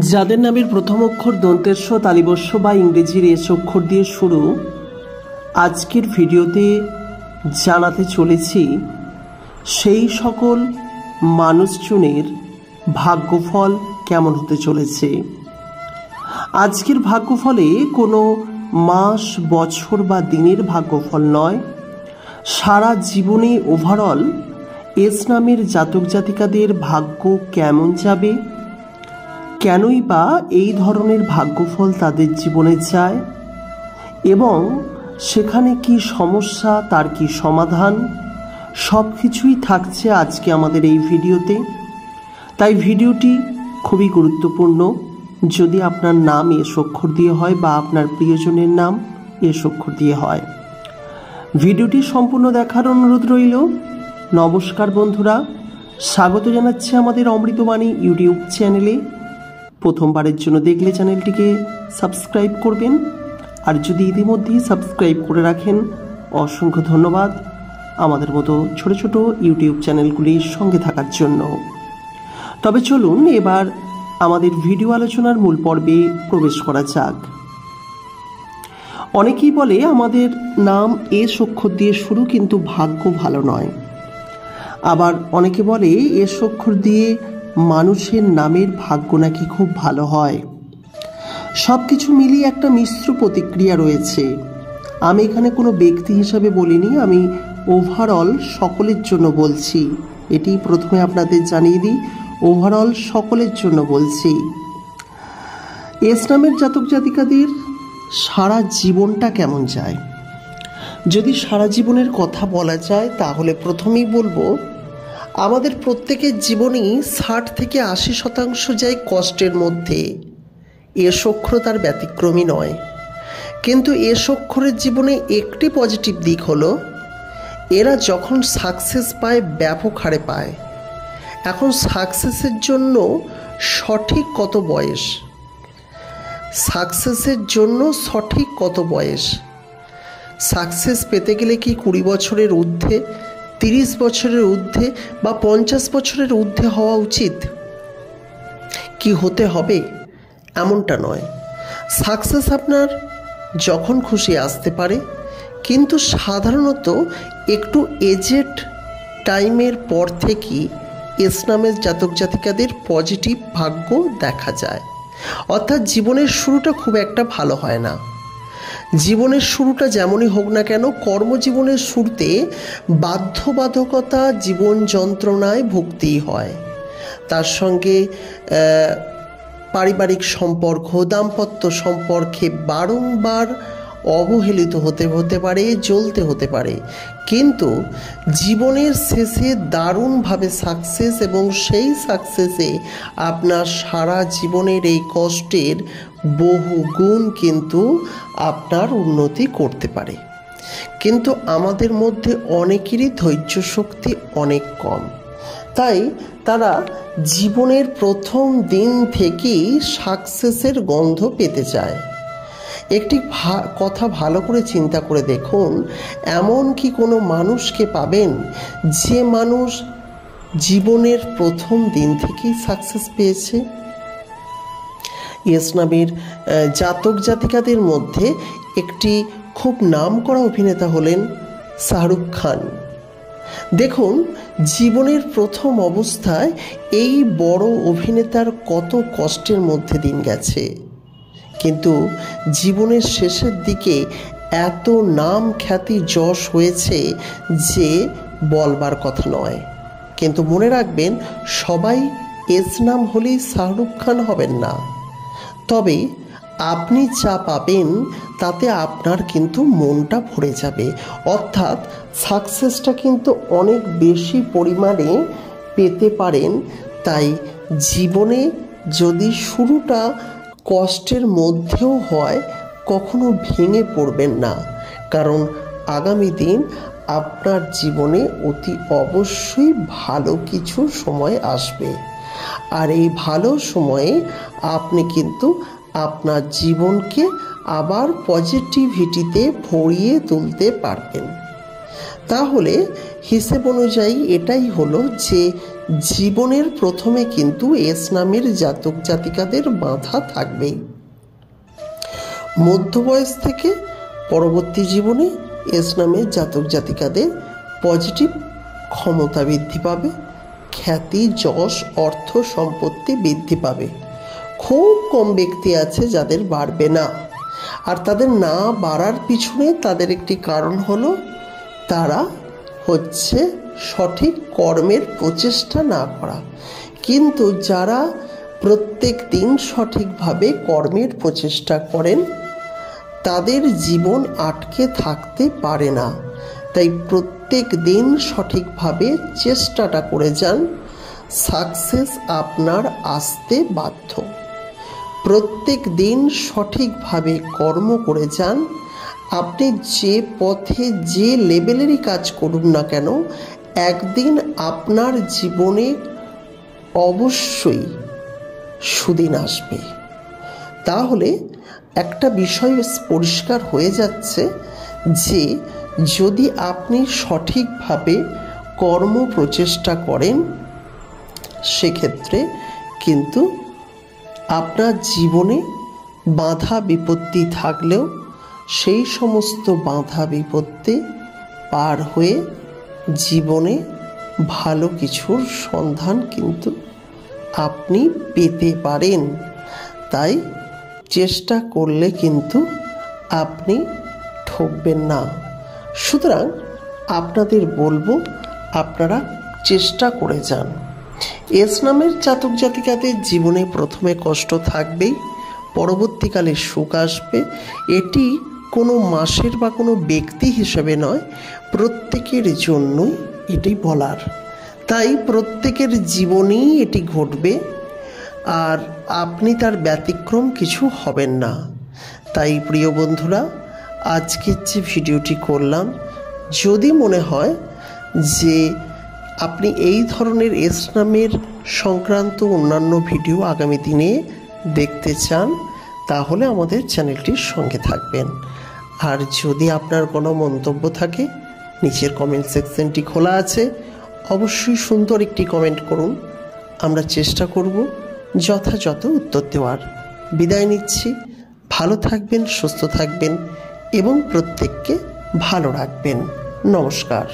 যাদের নামের প্রথম অক্ষর দন্তেস্ব তালিবস্য বা ইংরেজির এস অক্ষর দিয়ে শুরু, আজকের ভিডিওতে জানাতে চলেছি সেই সকল মানুষজনের ভাগ্যফল কেমন হতে চলেছে। আজকের ভাগ্যফলে কোনো মাস, বছর বা দিনের ভাগ্যফল নয়, সারা জীবনে ওভারঅল এস নামের জাতক জাতিকাদের ভাগ্য কেমন যাবে, কেনই বা এই ধরনের ভাগ্যফল তাদের জীবনে যায় এবং সেখানে কি সমস্যা, তার কি সমাধান, সব কিছুই থাকছে আজকে আমাদের এই ভিডিওতে। তাই ভিডিওটি খুবই গুরুত্বপূর্ণ। যদি আপনার নাম এস অক্ষর দিয়ে হয় বা আপনার প্রিয়জনের নাম এস অক্ষর দিয়ে হয়, ভিডিওটি সম্পূর্ণ দেখার অনুরোধ রইল। নমস্কার বন্ধুরা, স্বাগত জানাচ্ছি আমাদের অমৃতবাণী ইউটিউব চ্যানেলে। প্রথমবারের জন্য দেখলে চ্যানেলটিকে সাবস্ক্রাইব করবেন, আর যদি ইতিমধ্যেই সাবস্ক্রাইব করে রাখেন অসংখ্য ধন্যবাদ আমাদের মতো ছোট ছোট ইউটিউব চ্যানেলগুলির সঙ্গে থাকার জন্য। তবে চলুন এবার আমাদের ভিডিও আলোচনার মূল পর্বে প্রবেশ করা যাক। অনেকেই বলে আমাদের নাম এস অক্ষর দিয়ে শুরু, কিন্তু ভাগ্য ভালো নয়। আবার অনেকে বলে এস অক্ষর দিয়ে মানুষের নামের ভাগ্য নাকি খুব ভালো হয়। সব কিছু মিলিয়ে একটা মিশ্র প্রতিক্রিয়া রয়েছে। আমি এখানে কোনো ব্যক্তি হিসাবে বলিনি, আমি ওভারঅল সকলের জন্য বলছি। এটি প্রথমে আপনাদের জানিয়ে দিই, ওভারঅল সকলের জন্য বলছি। এস নামের জাতক জাতিকাদের সারা জীবনটা কেমন যায়, যদি সারা জীবনের কথা বলা যায় তাহলে প্রথমেই বলবো আমাদের প্রত্যেকের জীবনেই 60 থেকে 80% যায় কষ্টের মধ্যে। এস অক্ষর তার ব্যতিক্রমী নয়। কিন্তু এস অক্ষরের জীবনে একটি পজিটিভ দিক হলো এরা যখন সাকসেস পায় ব্যাপক হারে পায়। এখন সাকসেসের জন্য সঠিক কত বয়স, সাকসেসের জন্য সঠিক কত বয়স, সাকসেস পেতে গেলে কি 20 বছরের ঊর্ধ্বে, 30 বছরের ঊর্ধ্বে বা 50 বছরের ঊর্ধ্বে হওয়া উচিত, কি হতে হবে এমনটা নয়। সাকসেস আপনার যখন খুশি আসতে পারে, কিন্তু সাধারণত একটু এজেড টাইমের পর থেকেই এস নামের জাতক জাতিকাদের পজিটিভ ভাগ্য দেখা যায়। অর্থাৎ জীবনের শুরুটা খুব একটা ভালো হয় না। জীবনের শুরুটা যেমনই হোক না কেন, কর্মজীবনের শুরুতে বাধ্যবাধকতা, জীবন যন্ত্রণায় ভুগতেই হয়। তার সঙ্গে পারিবারিক সম্পর্ক, দাম্পত্য সম্পর্কে বারংবার অবহেলিত হতে পারে, জ্বলতে হতে পারে। কিন্তু জীবনের শেষে দারুণভাবে সাকসেস, এবং সেই সাকসেসে আপনার সারা জীবনের এই কষ্টের বহু গুণ কিন্তু আপনার উন্নতি করতে পারে। কিন্তু আমাদের মধ্যে অনেকেরই ধৈর্য শক্তি অনেক কম, তাই তারা জীবনের প্রথম দিন থেকেই সাকসেসের গন্ধ পেতে চায়। একটি কথা ভালো করে চিন্তা করে দেখুন, এমন কি কোনো মানুষকে পাবেন যে মানুষ জীবনের প্রথম দিন থেকেই সাকসেস পেয়েছে? এস নামের জাতক জাতিকাদের মধ্যে একটি খুব নামকরা অভিনেতা হলেন শাহরুখ খান। দেখুন, জীবনের প্রথম অবস্থায় এই বড় অভিনেতার কত কষ্টের মধ্যে দিন গেছে, কিন্তু জীবনের শেষের দিকে এত নাম খ্যাতি যশ হয়েছে যে বলবার কথা নয়। কিন্তু মনে রাখবেন, সবাই এস নাম হলেই শাহরুখ খান হবেন না। তবে আপনি যা পাবেন তাতে আপনার কিন্তু মনটা ভরে যাবে। অর্থাৎ সাকসেসটা কিন্তু অনেক বেশি পরিমাণে পেতে পারেন। তাই জীবনে যদি শুরুটা কষ্টের মধ্যেও হয়, কখনো ভেঙে পড়বেন না, কারণ আগামী দিন আপনার জীবনে অতি অবশ্যই ভালো কিছু সময় আসবে। আর এই ভালো সময়ে আপনি কিন্তু আপনার জীবনকে আবার পজিটিভিটিতে ভরিয়ে তুলতে পারবেন। তাহলে হিসেব অনুযায়ী এটাই হলো যে জীবনের প্রথমে কিন্তু এস নামের জাতক জাতিকাদের বাধা থাকবেই। মধ্যবয়স থেকে পরবর্তী জীবনে এস নামের জাতক জাতিকাদের পজিটিভ ক্ষমতা বৃদ্ধি পাবে, খ্যাতি, যশ, অর্থ সম্পত্তি বৃদ্ধি পাবে। খুব কম ব্যক্তি আছে যাদের বাড়বে না, আর তাদের না বাড়ার পিছনে তাদের একটি কারণ হলো তারা হচ্ছে সঠিক কর্মের প্রচেষ্টা না করা। কিন্তু যারা প্রত্যেক দিন সঠিকভাবে কর্মের প্রচেষ্টা করেন তাদের জীবন আটকে থাকতে পারে না। তাই প্রত্যেক দিন সঠিকভাবে চেষ্টাটা করে যান, সাকসেস আপনার আসতে বাধ্য। প্রত্যেক দিন সঠিকভাবে কর্ম করে যান, আপনি যে পথে যে লেভেলেরই কাজ করুন না কেন একদিন আপনার জীবনে অবশ্যই সুদিন আসবে। তাহলে একটা বিষয় পরিষ্কার হয়ে যাচ্ছে যে যদি আপনি সঠিকভাবে কর্ম প্রচেষ্টা করেন সেক্ষেত্রে কিন্তু আপনার জীবনে বাধা বিপত্তি থাকলেও সেই সমস্ত বাধা বিপত্তি পার হয়ে জীবনে ভালো কিছুর সন্ধান কিন্তু আপনি পেতে পারেন। তাই চেষ্টা করলে কিন্তু আপনি ঠকবেন না। সুতরাং আপনাদের বলবো আপনারা চেষ্টা করে যান। এস নামের জাতক জাতিকাদের জীবনে প্রথমে কষ্ট থাকবেই, পরবর্তীকালে সুখ আসবে। এটি কোনো মাসের বা কোনো ব্যক্তি হিসেবে নয়, প্রত্যেকের জন্যই এটি বলার। তাই প্রত্যেকের জীবনেই এটি ঘটবে, আর আপনি তার ব্যতিক্রম কিছু হবেন না। তাই প্রিয় বন্ধুরা, আজকের যে ভিডিওটি করলাম, যদি মনে হয় যে আপনি এই ধরনের এস নামের সংক্রান্ত অন্যান্য ভিডিও আগামী দিনে দেখতে চান তাহলে আমাদের চ্যানেলটির সঙ্গে থাকবেন। আর যদি আপনার কোনো মন্তব্য থাকে নিচের কমেন্ট সেকশনটি খোলা আছে, অবশ্যই সুন্দর একটি কমেন্ট করুন, আমরা চেষ্টা করব যথাযথ উত্তর দেওয়ার। বিদায় নিচ্ছি, ভালো থাকবেন, সুস্থ থাকবেন এবং প্রত্যেককে ভালো রাখবেন। নমস্কার।